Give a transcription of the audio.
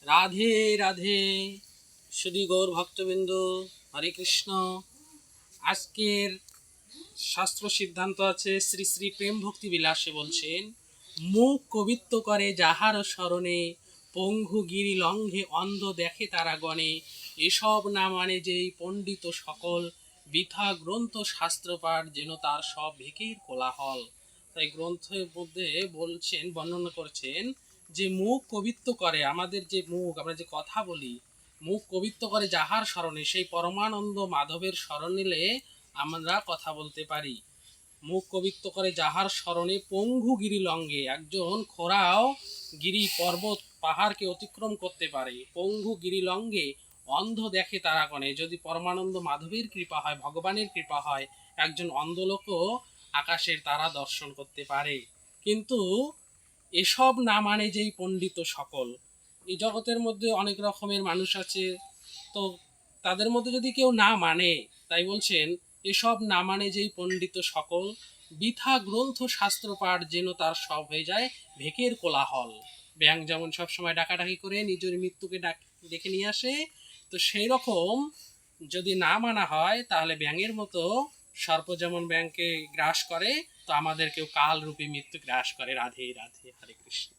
রাধে রাধে। সুধী গৌর ভক্তবৃন্দ, হরে কৃষ্ণ। আজকের শাস্ত্র সিদ্ধান্ত আছে, শ্রী শ্রী প্রেম ভক্তি বিলাসে বলছেন, মুখ কবিত্ব করে যাহার স্মরণে, পঙ্গু গিরি লঙ্ঘে অন্ধ দেখে তারা গণে, এসব না মানে যেই পণ্ডিত সকল, বৃথা গ্রন্থ শাস্ত্রপাঠ যেন তার সব ভেকের কোলাহল। তাই গ্রন্থের মধ্যে বলছেন, বর্ণনা করছেন যে মুখ কবিত্ব করে, আমাদের যে মুখ, আমরা যে কথা বলি, মুখ কবিত্ব করে যাহার স্মরণে, সেই পরমানন্দ মাধবের স্মরণ নিলে আমরা কথা বলতে পারি। মুখ কবিত্ব করে যাহার স্মরণে, পঙ্গু গিরি লঙ্ঘে, একজন খোরাও গিরি পর্বত পাহাড়কে অতিক্রম করতে পারে। পঙ্গু গিরি লঙ্ঘে অন্ধ দেখে তারাগণে, যদি পরমানন্দ মাধবের কৃপা হয়, ভগবানের কৃপা হয়, একজন অন্ধলোকও আকাশের তারা দর্শন করতে পারে। কিন্তু এসব না মানে যেই পণ্ডিত সকল, এই জগতের মধ্যে অনেক রকমের মানুষ আছে, তো তাদের মধ্যে যদি কেউ না মানে, তাই বলছেন এসব না মানে যেই পণ্ডিত সকল, বৃথা গ্রন্থ শাস্ত্র পাঠ যেন তার সব হয়ে যায় ভেকের কোলাহল। ব্যাং যেমন সবসময় ডাকাডাকি করে নিজের মৃত্যুকে ডেকে নিয়ে আসে, তো সেই রকম যদি না মানা হয়, তাহলে ব্যাঙের মতো সর্প যেমন ব্যাংকে গ্রাস করে, তো আমাদেরকেও কালরূপী মৃত্যু গ্রাস করে। রাধে রাধে, হরে কৃষ্ণ।